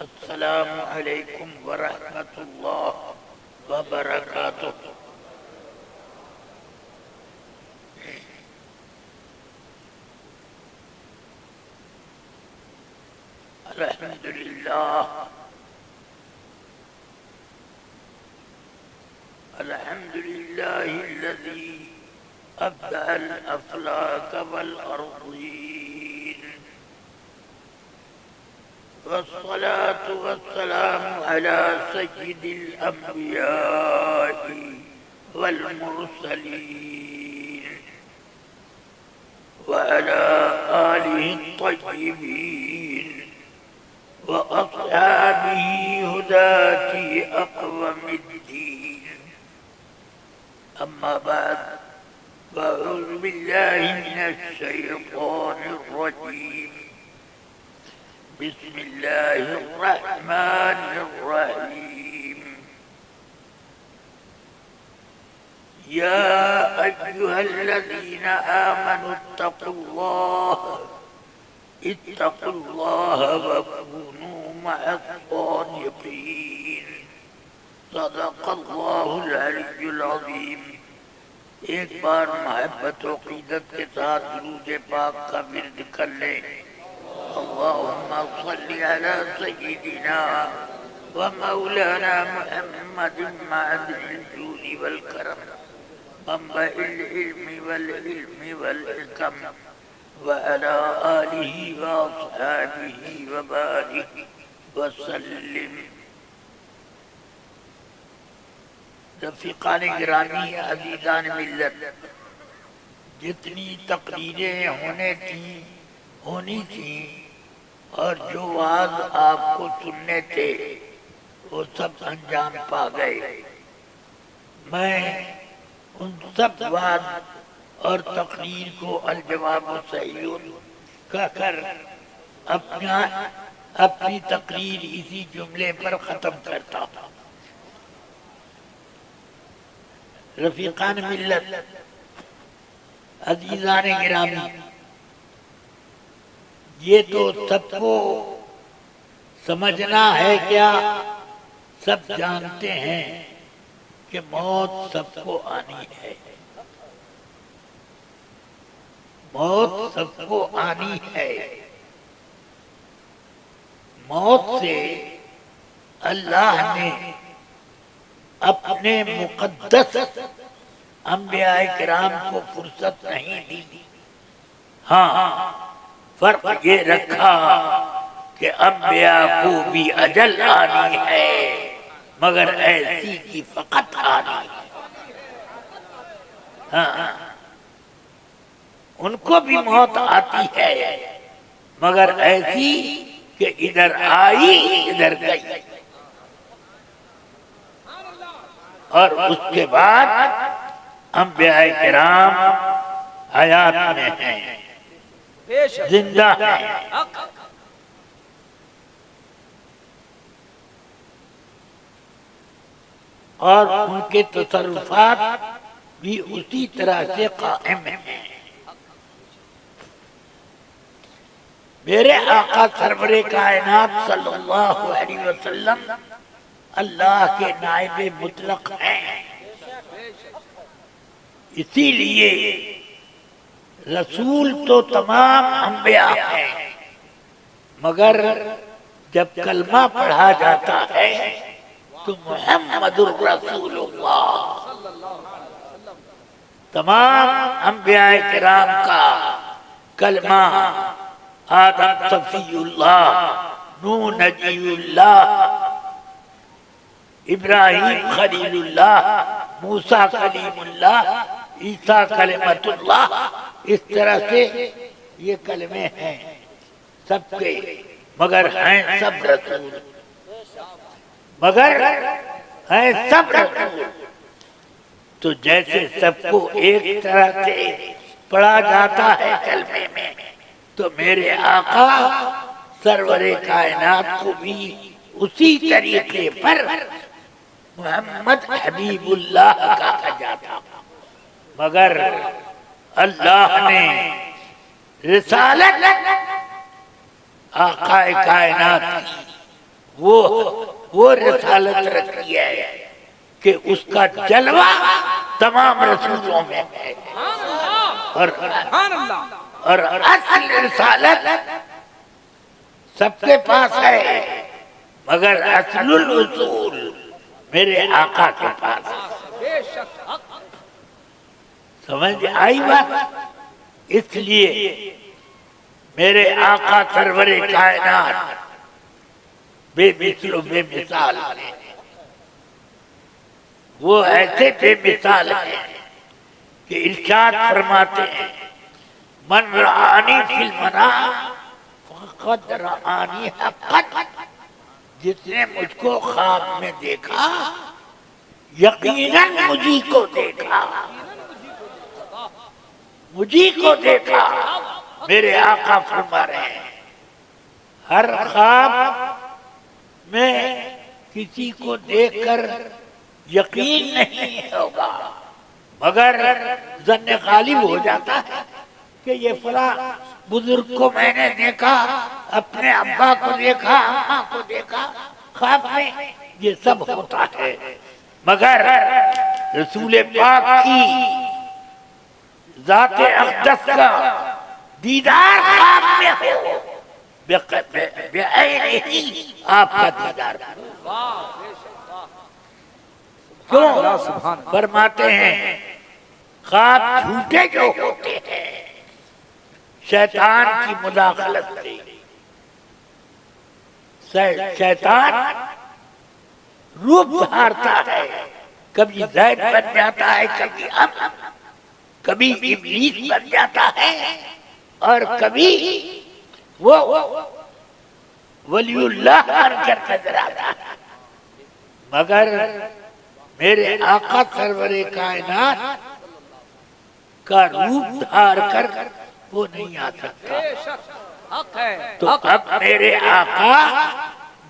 السلام علیکم ورحمۃ اللہ وبرکاتہ۔ الحمد للہ الحمد للہ الذی ابدع الافلاک والارضین، والصلاة والسلام على سید الانبیاء والمرسلین وعلى آلہ الطیبین وأصحابه هداة أقوم الدين، أما بعد، فأعوذ بالله من الشيطان الرجيم، بسم الله الرحمن الرحيم. يا أيها الذين آمنوا اتقوا الله وكونوا مع الصادقين. صدق الله العلی العظیم. ایک بار محبت و عقیدت کے ساتھ درود پاک کا ورد کر لیں. اللهم صل على سيدنا ومولانا محمد معدن الجود والكرم، منبع العلم والعلم والحكم، وعلى آلہ وأصحابہ وبارک وسلم. رفیقان گرامی، عزیزان ملت، جتنی تقریریں ہونی تھیں اور جو وعظ آپ کو سننے تھے وہ سب انجام پا گئے. میں ان سب وعظ اور تقریر کو الجواب صحیح کہہ کر اپنی تقریر اسی جملے پر ختم کرتا ہوں. رفیقان ملت، عزیزان گرامی، یہ تو سب کو سمجھنا ہے، کیا سب جانتے ہیں کہ موت سب کو آنی ہے. موت سب کو آنی ہے. موت سے اللہ نے اپنے مقدس انبیاء کرام کو فرصت نہیں دی. ہاں، فرق یہ رکھا کہ انبیاء کو بھی اجل آنی ہے، مگر ایسی کی فقط آنی ہے. ہاں، ان کو بھی موت آتی ہے، مگر ایسی کہ ادھر آئی ادھر گئی. اور اس کے بعد انبیاء کرام حیات میں ہیں، زندہ ہیں. اور ان کے تصرفات بھی اسی طرح سے قائم ہیں. میرے آقا سرور کائنات صلی اللہ علیہ وسلم اللہ کے نائب مطلق ہیں. اسی لیے رسول تو تمام انبیاء ہیں، مگر جب کلمہ پڑھا جاتا ہے تو محمد الرسول اللہ. تمام انبیاء کرام کا کلمہ آدم صفی اللہ، نوح نجی اللہ، ابراہیم خلیل اللہ، موسیٰ کلیم اللہ، عیسیٰ کلمۃ اللہ، اس طرح سے یہ کلمے ہیں سب کے، مگر ہیں سب رسول. تو جیسے سب کو ایک طرح سے پڑھا جاتا ہے کلمے میں، تو میرے آقا سرور کائنات کو بھی اسی طریقے پر محمد حبیب اللہ کہا جاتا. مگر اللہ نے رسالت آقا کائنات کی وہ رسالت رکھی ہے کہ اس کا جلوہ تمام رسولوں میں ہے، اور اصل رسالت سب کے پاس ہے، مگر اصل الاصول میرے آقا کے پاس ہے۔ سمجھ آئی بات؟ اس لیے میرے آقا سرور کائنات بے مثل و بے مثال ہیں، وہ ایسے بے مثال ہیں کہ ارشاد فرماتے ہیں من رآنی فی المنام فقد رآنی حقا، جس نے مجھ کو خواب میں دیکھا یقیناً مجھی کو دیکھا، مجھی کو دیکھا۔ میرے آقا فرما رہے ہیں ہر خواب میں کسی کو دیکھ کر یقین نہیں ہوگا، مگر ظن غالب ہو جاتا ہے کہ یہ فلاں بزرگ کو میں نے دیکھا، اپنے ابا کو دیکھا، اماں کو دیکھا خواب میں، یہ سب ہوتا ہے، مگر رسول پاک کی ذات اقدس کا دیدار خواب میں ہو، بعینہ آپ کا دیدار ہو۔ کیوں؟ فرماتے ہیں خواب جھوٹے جو ہوتے ہیں شیطان کی مداخلت سے، شیطان روپ دھارتا ہے، کبھی زید بن جاتا ہے، کبھی کبھی ابلیس بن جاتا ہے، اور کبھی وہ ولی اللہ بن کر نظر آتا ہے، مگر میرے آقا سرور کائنات کا روپ دھار کر وہ نہیں آ سکتا۔ تو اب میرے آقا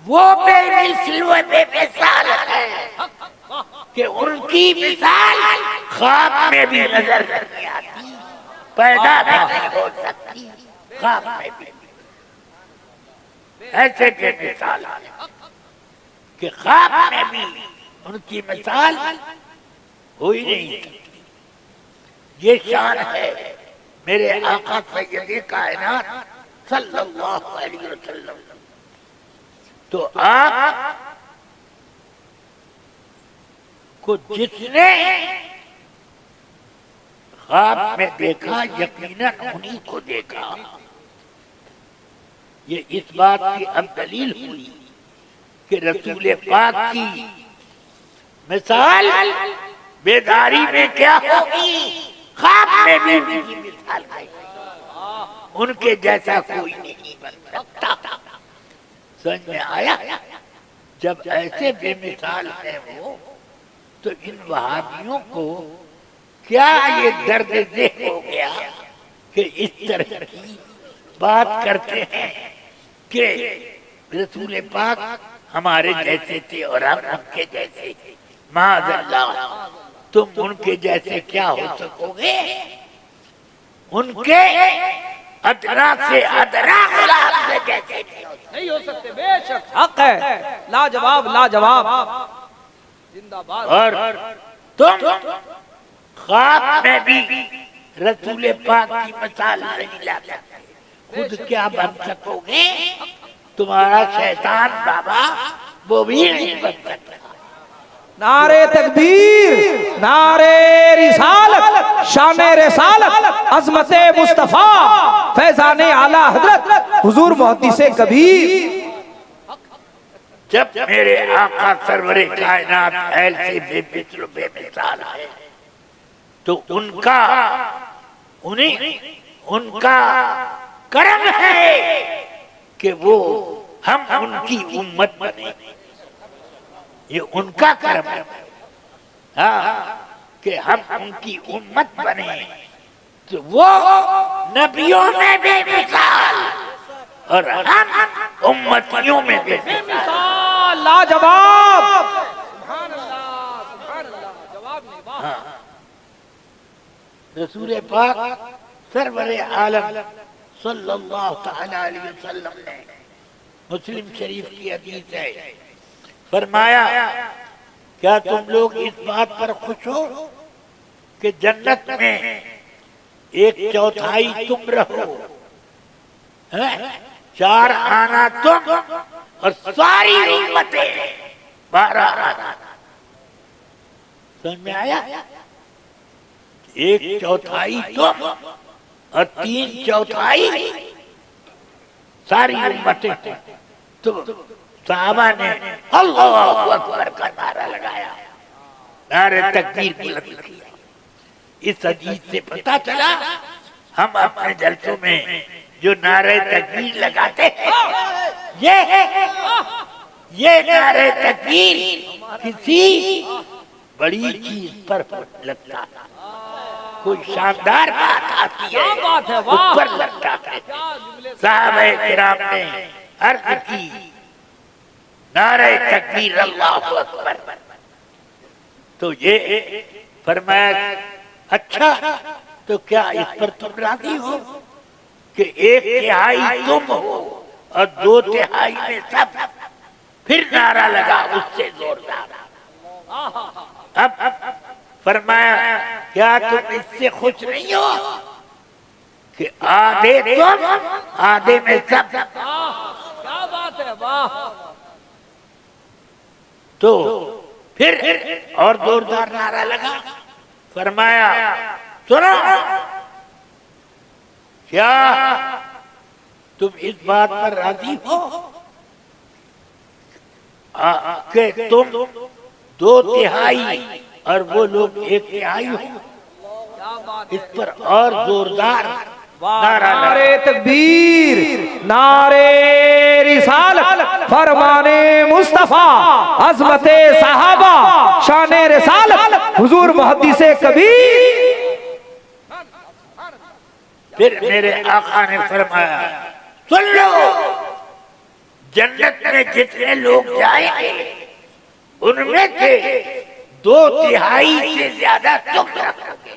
وہ بے مثل و بے مثال ہے کہ ان کی مثال خواب میں بھی نظر نہیں آتی، پیدا بھی نہیں ہو سکتی، خواب میں بھی ایسے بے مثال ہے کہ خواب میں بھی ان کی مثال ہو ہی نہیں سکتی۔ یہ شان ہے میرے آقا سید کائنات صلی اللہ علیہ وسلم۔ تو آپ کو جس نے خواب میں دیکھا یقیناً انہی کو دیکھا، یہ اس بات کی اب دلیل ہوئی کہ رسول پاک کی مثال بیداری میں کیا ہوگی، خواب میں بھی ان کی مثال ہے، ان کے جیسا کوئی نہیں بن سکتا۔ سمجھ میں آیا؟ جب ایسے بے مثال ہیں وہ، تو ان وہابیوں کو کیا یہ درد ذہن ہو گیا کہ اس طرح کی بات کرتے ہیں کہ رسول پاک ہمارے جیسے تھے اور ہم ان کے جیسے، معاذ اللہ تم ان کے جیسے کیا ہو سکو گے؟ ان کے ادنا سے ادنا غلام سے جیسے نہیں ہو سکتے۔ بے شک حق ہے، لاجواب لاجواب زندہ باد۔ اور تم خواب میں بھی رسول پاک کی مثال نہیں لا سکتے، خود کیا بن سکو گے؟ تمہارا شیطان بابا وہ بھی نہیں بن سکتا۔ نعرے تکبیر، نعرے رسالت، شان رسالت، عظمت مصطفیٰ، فیضان اعلی حضرت حضور محدث کبیر۔ جب میرے آقا سرور کائنات ایسے بے مثل و بے مثال ہے تو ان کا کرم ہے کہ وہ ہم ان کی امت بنے، یہ ان کا کرم ہے ہاں کہ ہم ان کی امت بنے، تو وہ نبیوں میں بے مثال اور ہم امتیوں میں بے مثال۔ لاجواب، سبحان اللہ سبحان اللہ، جواب نہیں بات۔ رسول پاک سرور عالم صلی اللہ تعالی علیہ وسلم نے مسلم شریف کی حدیث ہے، فرمایا کیا تم لوگ اس بات پر خوش ہو کہ جنت میں 1/4 تم رہو، 4 آنا تم اور ساری امتیں 12 آنا۔ سمجھ میں آیا؟ 1/4 تم اور 3/4 ساری امتیں۔ تو صحابہ نے اللہ اکبر کا نعرہ لگایا، نعرہ تکبیر بلند کیا۔ اس حدیث سے پتہ چلا ہم اپنے جلسوں میں جو نعرہ تکبیر لگاتے ہیں یہ نعرہ تکبیر کسی بڑی چیز پر لگتا ہے، کوئی شاندار بات آتی ہے اوپر لگتا ہے۔ صحابہ کرام نے عرض کی نعرہ تکبیر اللہ اکبر، تو یہ فرمایا اچھا تو کیا اس پر تم راضی ہو کہ 1/3 تم ہو اور 2/3 میں سب؟ پھر نعرہ لگا اس سے زوردار۔ اب فرمایا کیا تم اس سے خوش نہیں ہو کہ آدھے تم آدھے میں سب؟ کیا بات ہے، واہ! تو پھر اور زوردار نعرہ لگا، فرمایا سنو کیا تم اس بات پر راضی ہو کہ تم 2/3 اور وہ لوگ 1/3 ہو؟ اس پر اور زوردار نعرہ لگا۔ نعرے تکبیر، نعرے رسالت، فرمان مصطفیٰ، عظمت صحابہ، شان رسالت، حضور محدث کبیر۔ پھر میرے آقا نے فرمایا سن لو، جنت میں جتنے لوگ جائیں گے ان میں سے 2/3 سے زیادہ تم رکھو گے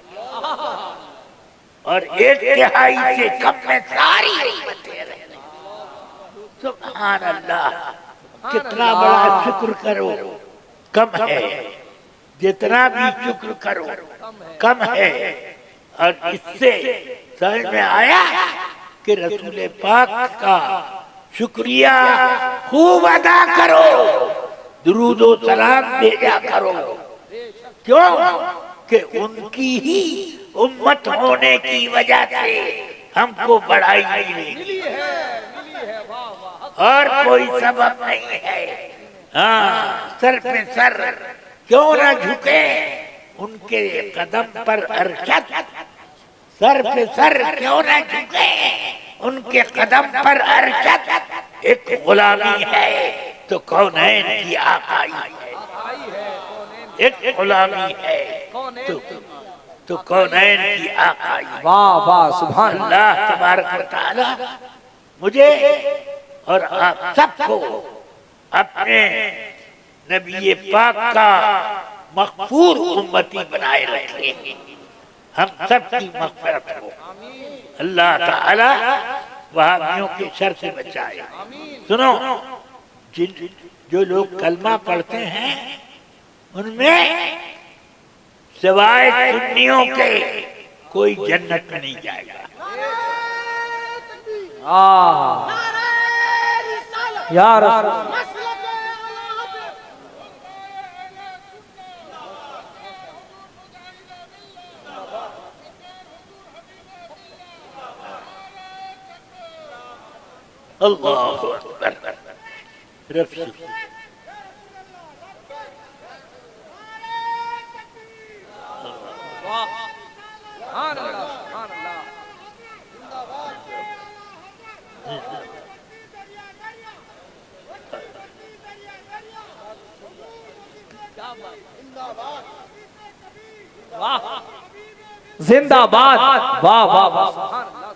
اور 1/3 سے کم میں ساری امتیں رہیں گی۔ سبحان اللہ! کتنا بڑا شکر کرو کم ہے، جتنا بھی شکر کرو کم ہے۔ اور اس سے سمجھ میں آیا کہ رسول پاک کا شکریہ خوب ادا کرو، درود و سلام بھیجا کرو۔ کیوں کہ ان کی ہی امت ہونے کی وجہ سے ہم کو بڑائی ملی اور کوئی سبب نہیں ہے۔ ہاں، سر پہ سر کیوں نہ جھکے ان کے قدم پر ارشد، سر پہ سر کیوں نہ جھکے ان کے قدم پر ارشد۔ ایک غلامی ہے تو کونین کی آقائی ہے، ایک غلامی ہے تو کونین کی آقائی ہے۔ واہ واہ، سبحان اللہ تبارک و تعالی مجھے اور آپ سب کو اپنے نبی پاک کا مغفور امتی بنائے رکھے، ہم سب کی مغفرت ہو۔ اللہ تعالی وہابیوں کے شر سے بچائے۔ سنو، جو لوگ کلمہ پڑھتے ہیں ان میں سوائے سنیوں کے کوئی جنت میں نہیں جائے گا۔ یا رسول اللہ اکبر۔ رفیع سبحان اللہ، سبحان اللہ۔ زندہ باد، واہ واہ واہ، سبحان اللہ۔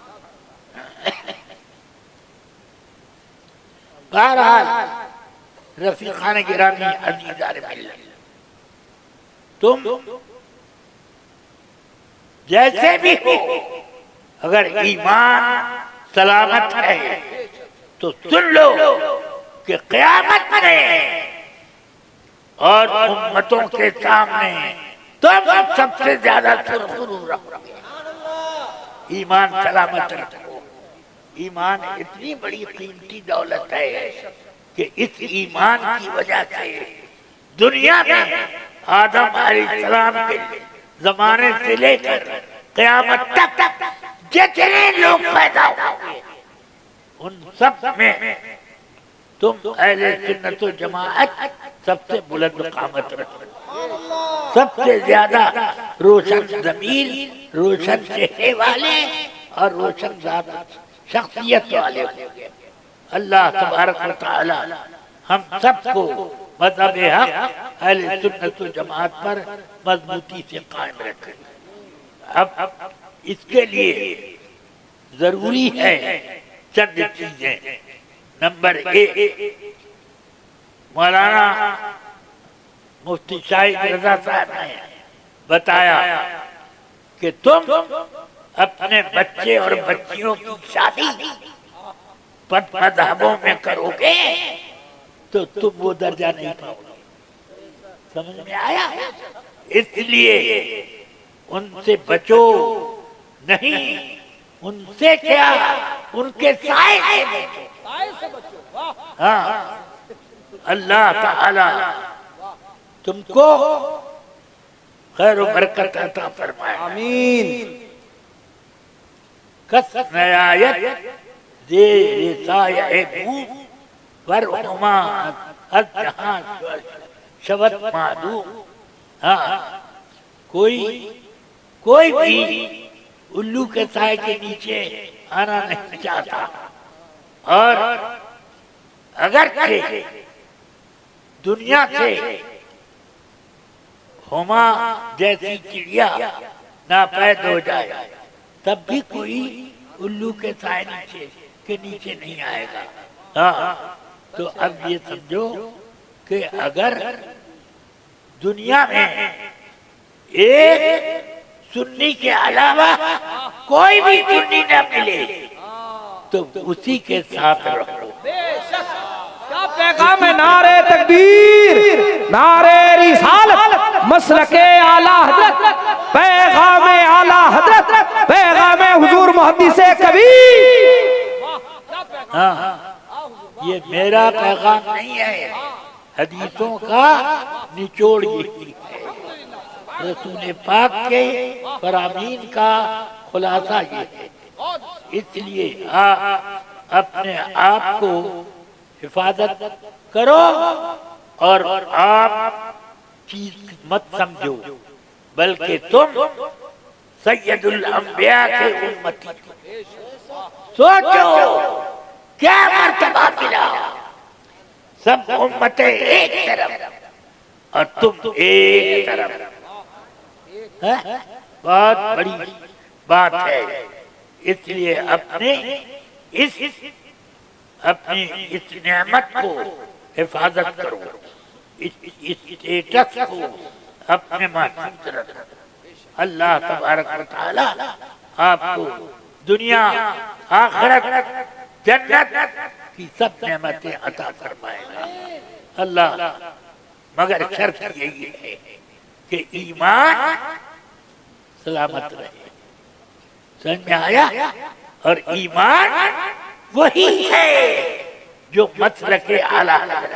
بہرحال رفیقان گرامی عزیزان ملت، تم جیسے بھی ہو اگر ایمان سلامت ہے تو سن لو کہ قیامت میں اور امتوں کے سامنے تم سب سے زیادہ سرخرو رکھو گے۔ ایمان سلامت رکھو۔ ایمان اتنی بڑی قیمتی دولت ہے کہ اس ایمان کی وجہ سے دنیا میں آدم علیہ السلام کے زمانے سے لے کر قیامت تک جتنے لوگ پیدا ہوئے ان سب میں تم اہل سنت و جماعت سب سے بلند قامت رکھو، سب سے زیادہ روشن ضمیر، روشن چہرے والے اور روشن ذات شخصیت والے ہوں گے۔ اللہ تبارک و تعالی ہم سب کو مذہب حق اہل سنت و جماعت پر مضبوطی سے قائم رکھے۔ اب اس کے لیے ضروری ہے چند چیزیں۔ نمبر 1، مولانا مفتی شاہد رضا صاحب نے بتایا کہ تم اپنے بچے اور بچیوں کی شادی بد مذہبوں میں کرو گے تو تم وہ درجہ نہیں پاؤ گے۔ سمجھ میں آیا؟ اس لیے ان سے بچو نہیں، ان سے کیا، ان کے سائے سے بچو۔ ہاں، اللہ تعالی تم کو خیر و برکت عطا فرمائے، آمین۔ کس نیایت زیر سایہ بو ورحما از جہاں شبت معدوم۔ ہاں، کوئی بھی الو کے سائے کے نیچے آنا نہیں چاہتا، اور اگر دنیا سے ہما جیسی چڑیا ناپید ہو جائے تب بھی کوئی الو کے سائے کے نیچے نہیں آئے گا۔ ہاں، تو اب یہ سمجھو کہ اگر دنیا میں ایک سنی کے علاوہ کوئی بھی سنی نہ ملے تو اسی کے ساتھ رہو۔ کیا پیغام ہے؟ نعرہ تکبیر، نعرہ رسالت، مسلک اعلی حضرت، پیغام اعلی حضرت، پیغام حضور محدث کبیر۔ ہاں، یہ میرا پیغام نہیں ہے، حدیثوں کا نچوڑ یہی ہے، رسول پاک کے فرامین کا خلاصہ یہ ہے۔ اس لیے آپ اپنے آپ کو حفاظت کرو اور آپ چیز مت سمجھو، بلکہ تم سید الانبیاء کے امتی سوچو کیا مرتبہ ملا، سب امتیں ایک طرف اور تم ایک طرف، بہت بڑی بات ہے۔ اس لیے اپنی اس نعمت کو حفاظت کرو، اس اسٹیٹس کو اپنے محفوظ رکھو۔ اللہ تبارک و تعالی آپ کو دنیا آخرت جنت کی سب نعمتیں عطا فرمائے گا اللہ، مگر شرط یہی ہے کہ ایمان سلامت رہے۔ سمجھ میں آیا؟ اور ایمان وہی ہے جو مسلک اعلیٰ حضرت۔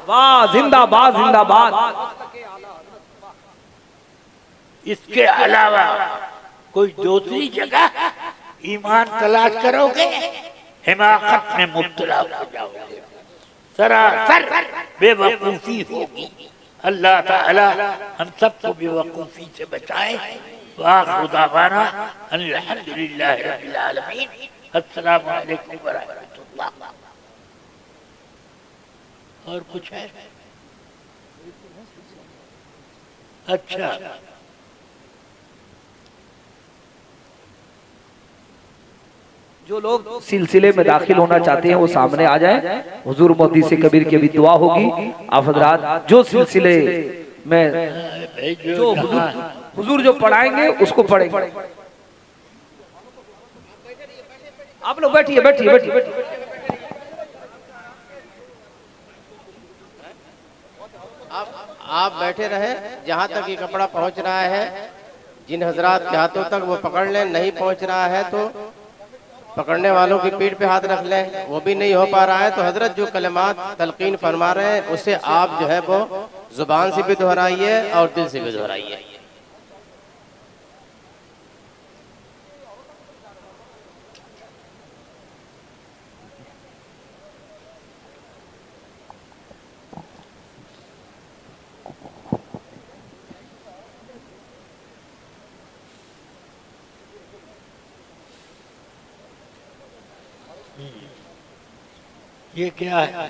واہ، زندہ باد، زندہ باد۔ اس کے علاوہ کوئی دوسری جگہ ایمان تلاش کرو گے حماقت میں مبتلا ہو جاؤ گے، سراسر بے وقوفی ہوگی۔ اللہ تعالی ہم سب کو بے وقوفی سے بچائے۔ وآخر دعوانا ان الحمدللہ رب العالمین۔ السلام علیکم ورحمۃ اللہ۔ اور کچھ ہے؟ اچھا، جو لوگ سلسلے میں داخل ہونا چاہتے ہیں وہ سامنے آ جائیں، حضور محدث کبیر کی بھی دعا ہوگی۔ آپ حضرات جو سلسلے میں جو حضور جو پڑھائیں گے اس کو پڑھیں گے۔ آپ لوگ بیٹھیے بیٹھیے بیٹھیے. آپ بیٹھے رہیں جہاں تک یہ کپڑا پہنچ رہا ہے. جن حضرات کے ہاتھوں تک وہ پکڑ لیں, نہیں پہنچ رہا ہے تو پکڑنے والوں کی پیٹھ پہ ہاتھ رکھ لیں. وہ بھی نہیں ہو پا رہا ہے تو حضرت جو کلمات تلقین فرما رہے ہیں اسے آپ جو ہے وہ زبان سے بھی دہرائیے اور دل سے بھی دہرائیے. یہ کیا ہے؟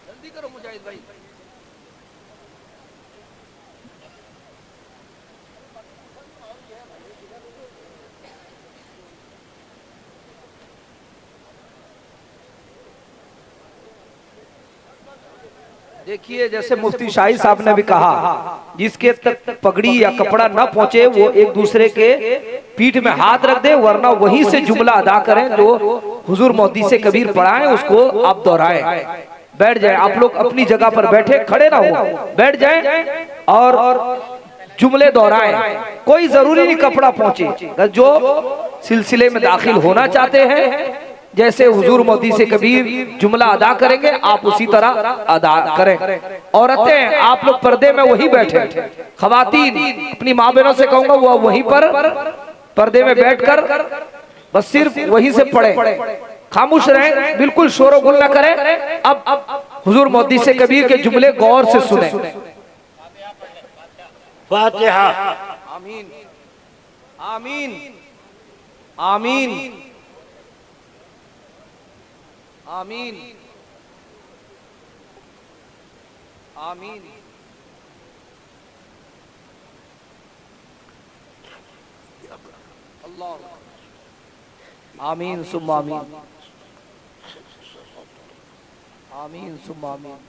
جلدی کرو مجاہد بھائی. دیکھیے جیسے مفتی شاہی صاحب نے بھی کہا, جس کے تک پگڑی یا کپڑا نہ پہنچے وہ ایک دوسرے کے پیٹھ میں ہاتھ رکھ دے, ورنہ وہیں سے جملہ ادا کریں جو حضور محدث کبیر پڑھائیں اس کو آپ دہرائیں. بیٹھ جائیں آپ لوگ اپنی جگہ پر بیٹھے, کھڑے نہ ہو, بیٹھ جائیں اور جملے دہرائیں. کوئی ضروری نہیں کپڑا پہنچے, جو سلسلے میں داخل ہونا چاہتے ہیں جیسے حضور محدث کبیر جملہ ادا کریں گے آپ اسی طرح ادا کریں. عورتیں آپ لوگ پردے میں وہی بیٹھے, خواتین اپنی ماں بہنوں سے کہوں گا وہ وہیں پر پردے میں بیٹھ کر بس صرف وہیں سے پڑھیں, خاموش رہیں, بالکل شور و گل نہ کریں. اب حضور محدث کبیر کے جملے غور سے سنیں. فاتحہ. آمین آمین آمین آمین آمین. اللہ آمین ثم آمین آمین ثم آمین.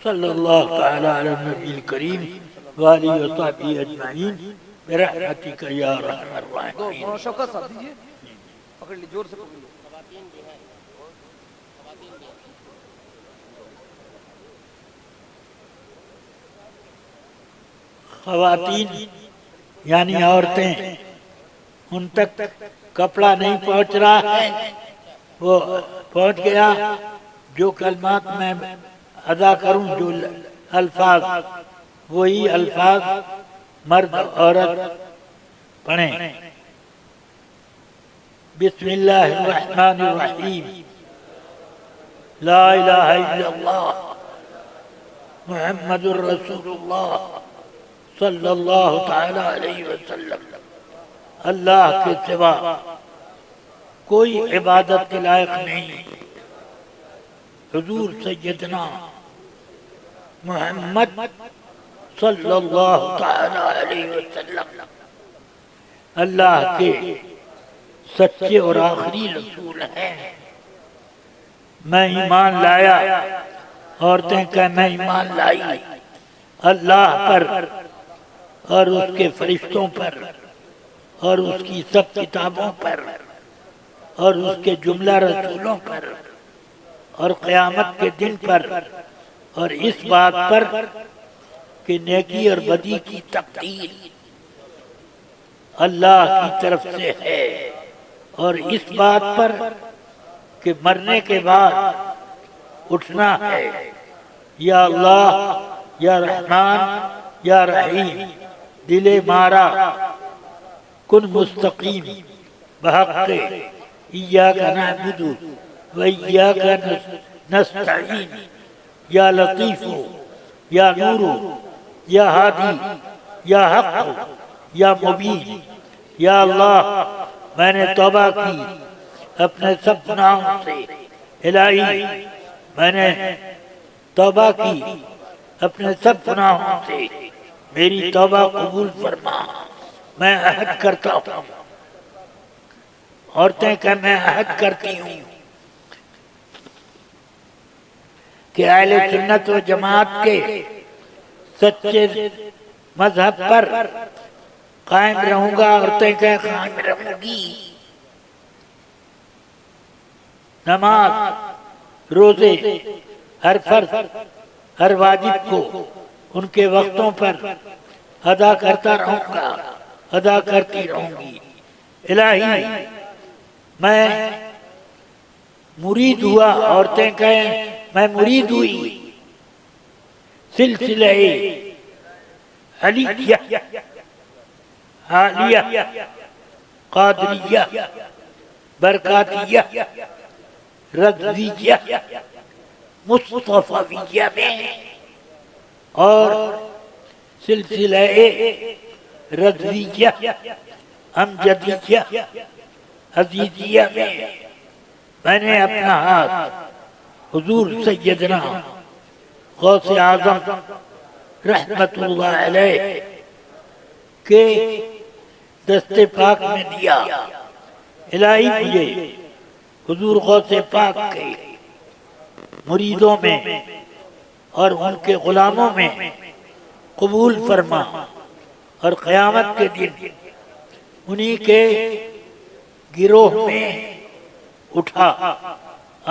صلی اللہ تعالی علی النبی الکریم وآلہ وصحبہ اجمعین برحمتک یا ارحم الراحمین. شوکت صاحب دیجئے, پکڑ لی, زور سے پکڑ لی. خواتین یعنی عورتیں, ان تک کپڑا نہیں پہنچ رہا ہے, وہ پہنچ گیا. جو کلمات میں ادا کروں, جو الفاظ, وہی الفاظ مرد عورت پڑھیں. بسم اللہ الرحمن الرحیم, لا الہ الا اللہ محمد الرسول اللہ صلی اللہ تعالی علیہ وسلم. اللہ کے سوا کوئی عبادت کے لائق نہیں. حضور سیدنا محمد صلی اللہ تعالی علیہ وسلم اللہ کے سچے اور آخری رسول ہیں. میں ایمان لایا, عورتیں کہ میں ایمان لائی اللہ پر اور اس کے فرشتوں پر اور اس کی سب کتابوں پر اور اس کے جملہ رسولوں پر اور قیامت کے دن پر, اور اس بات پر کہ نیکی اور بدی کی تقدیر اللہ کی طرف سے ہے, اور اس بات پر کہ مرنے کے بعد اٹھنا ہے. یا اللہ, یا رحمان, یا رحیم, دل مارا کن مستقیم بحق ایاک نعبد و ایاک نستعین. یا لطیف, یا نور, یا ہادی, یا حق, یا مبین, یا اللہ میں نے توبہ کی اپنے سب گناہوں سے، الہی میں نے توبہ کی اپنے سب گناہوں سے، میری توبہ قبول فرما۔ میں عہد کرتا ہوں، عورتیں کہ میں عہد کرتی ہوں کہ اہل سنت و جماعت کے سچے مذہب پر قائم رہوں گا، عورتیں کہ قائم رہوں گی۔ نماز، روزے، ہر فرض، ہر واجب کو ان کے وقتوں پر ادا کرتا رہوں گا، ادا کرتی رہوں گی۔ الہی میں مرید ہوا، عورتیں کہیں میں مرید ہوئی سلسلہ علیہ، حالیہ، قادریہ، برکاتیہ، رضویہ، مصطفیہ میں، اور سلسلہ رضویہ، امجدیہ، عزیزیہ میں نے اپنا ہاتھ حضور سیدنا غوث اعظم رحمت اللہ علیہ کے دست پاک میں دیا۔ الہی مجھے حضور غوث پاک کے مریدوں میں اور ان کے غلاموں میں قبول فرما، اور قیامت کے دن انہی کے گروہ میں اٹھا۔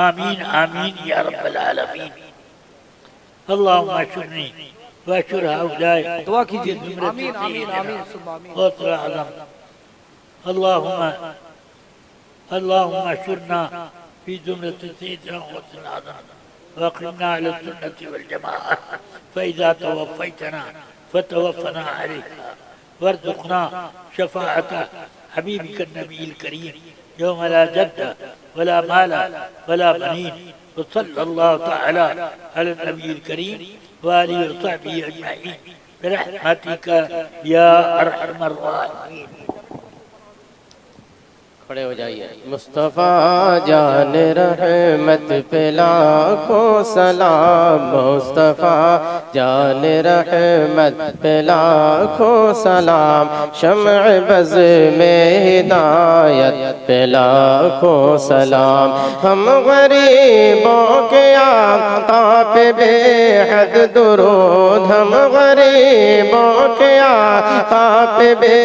آمین آمین یا رب العالمین۔ اللہم اشرنی واشر ہؤلاء دعا کیجئے، زمرۃ آمین آمین آمین ثم آمین۔ غوث اعظم۔ اللہم اشرنا فی زمرۃ سیدنا غوث اعظم واقمنا علی السنة والجماعة فإذا توفیتنا فتوفنا علیکا وارزقنا شفاعة حبیبک النبی الکریم یوم لا جد ولا مال ولا بنین، وصلی اللہ تعالی علی النبی الکریم وآلہ وصحبہ اجمعین برحمتک یا ارحم الراحمین۔ کھڑے ہو جائیے۔ مصطفیٰ جان رحمت پہ لاکھوں سلام، مصطفیٰ جان رحمت پہ لاکھوں سلام، شمع بز میں ہدایت پہ لاکھوں سلام، ہم غریبوں کے آقا پہ بے حد درود، ہم غریبوں کے آقا پہ بے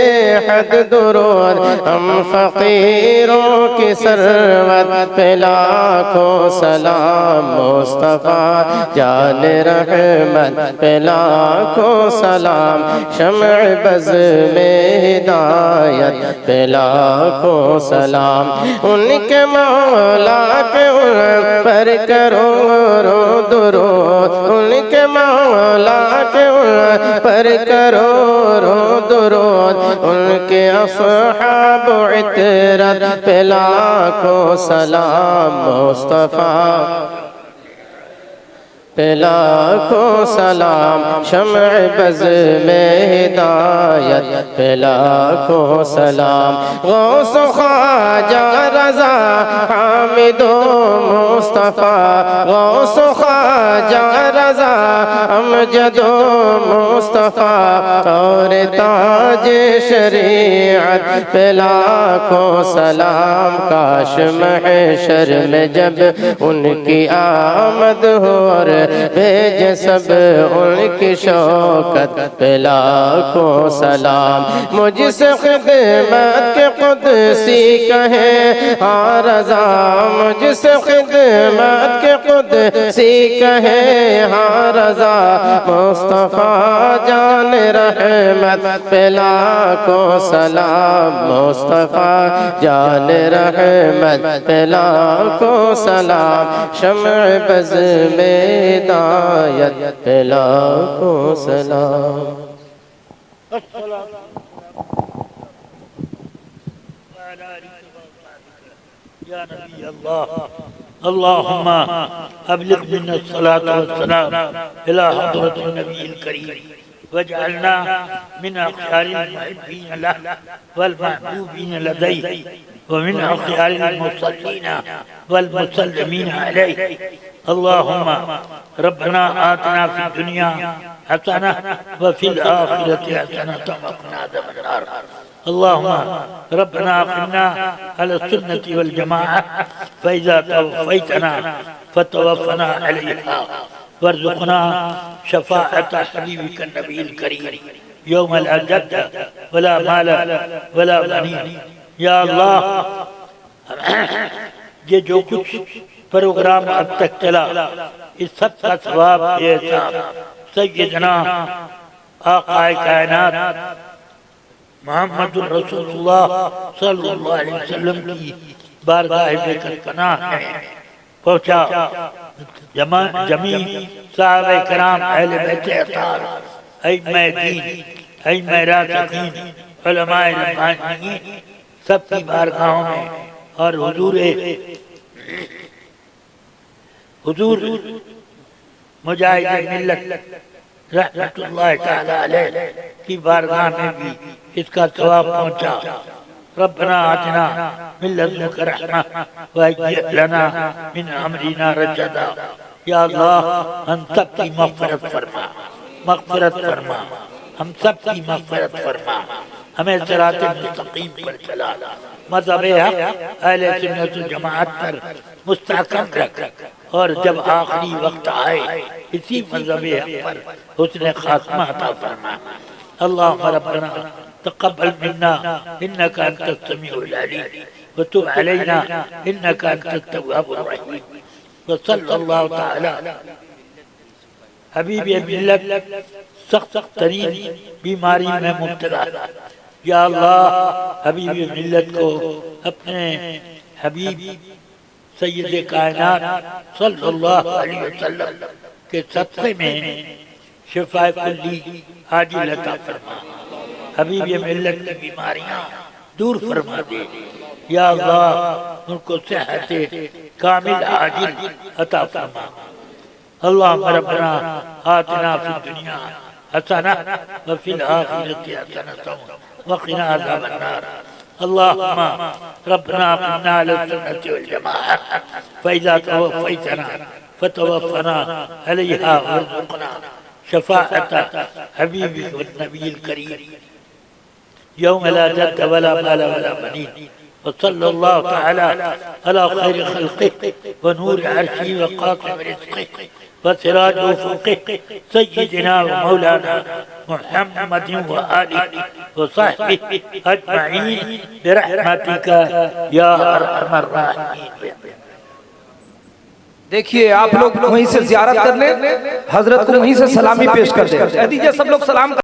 حد درود، ہم فقیروں کی ثروت پہ لاکھوں سلام، مصطفیٰ جان رحمت پہ لاکھوں سلام، شمع بز میں ہدایت پہ لاکھوں سلام، ان کے مولا کے ان پر کروڑوں درود، ان کے مولا کے ان پر کروڑوں درود، ان کے اصحاب عطرت پہ لاکھوں سلام، مصطفیٰ پہ لاکھوں سلام، شمع بز میں ہدایت پہ لاکھوں سلام، غوث و خواجہ رضا حامد و مصطفیٰ، غوث و خواجہ رضا امجد و مصطفیٰ، اور تاج شریعت پہ لاکھوں سلام، کاش محشر میں جب ان کی آمد ہو اور بھیج سب ان کی شوکت پہ لاکھوں سلام، مجھ سے خدمت کے قدسی کہیں ہاں رضا، مجھ سے خدمت کے قدسی کہیں ہاں رضا، مصطفیٰ جان رحمت پہ لاکھوں سلام، مصطفیٰ جان رحمت پہ لاکھوں سلام، شمع بز میں ہدایت پہ لاکھوں سلام۔ یا نبی اللہ، اللہم ابلغ منا الصلاة والسلام الى حضرت النبی الکریم واجعلنا من أخيار المحبين له والمحبوبين لديه ومن أخيار المصلين والمسلمين عليه. اللهم ربنا آتنا في الدنيا حسنة وفي الآخرة حسنة وقنا عذاب النار. اللهم ربنا أقمنا على السنة والجماعة فإذا توفيتنا فتوفنا عليها وارزقنا شفاعة حبيبك النبي الكريم يوم لا جد ولا مال ولا بنين. یا اللہ یہ جو کچھ پروگرام اب تک چلا اس سب کا ثواب سیدنا آقا کائنات محمد رسول اللہ صلی اللہ علیہ وسلم کی بارگاہ بے پناہ پہنچا. جمیع صحابہ کرام اہل بیت اطہار ائمہ دین ائمہ راسخین علماء ربانیین سب کی بارگاہوں میں اور حضور مجاہد ملت رحمت اللہ تعالی علیہ کی بارگاہ میں بھی اس کا ثواب پہنچا. ربنا آتنا من لدنک رحمہ وہیئ لنا من امرنا رشدا. یا اللہ ہم سب کی مغفرت فرما ہم سب کی مغفرت فرما. ہمیں صراط مستقیم پر چلا مذہب حق اہل سنت و جماعت پر مستحکم رکھ اور جب آخری وقت آئے اسی مذہب حق پر حسن خاتمہ عطا فرما. اللہم ربنا تقبل منا انك انت السميع العليم وتب علينا انك انت التواب الرحيم. وصلی اللہ تعالی حبیب ملت سخت ترین بیماری میں مبتلا. یا اللہ حبیب ملت کو اپنے حبیب سید کائنات صلی اللہ علیہ وسلم کے صدقے میں شفاء کلی عاجل عطا فرما. حبیب ملت کی بیماریاں دور فرما دے. یا اللہ ان کو صحت کامل عاجل عطا فرما. اللہم ربنا آتنا فی الدنیا حسنہ وفی الآخرۃ حسنۃ وقنا عذاب النار. اللہم ربنا اقمنا علی السنة والجماعة فإذا توفیتنا فتوفنا علیہا وارزقنا شفاعة حبیبک والنبی الکریم یوم لا جد ولا مال ولا بنین. وصلى الله تعالى على خير خلقه ونور عرشه وقاطع رزقه وسراج افقه سيدنا ومولانا محمد وآله وصحبه اجمعين برحمتك يا ارحم الراحمين. دیکھیے آپ لوگ وہیں سے زیارت کر لیں, حضرت کو وہیں سے سلامی پیش کر دیں. دیجیے سب لوگ سلام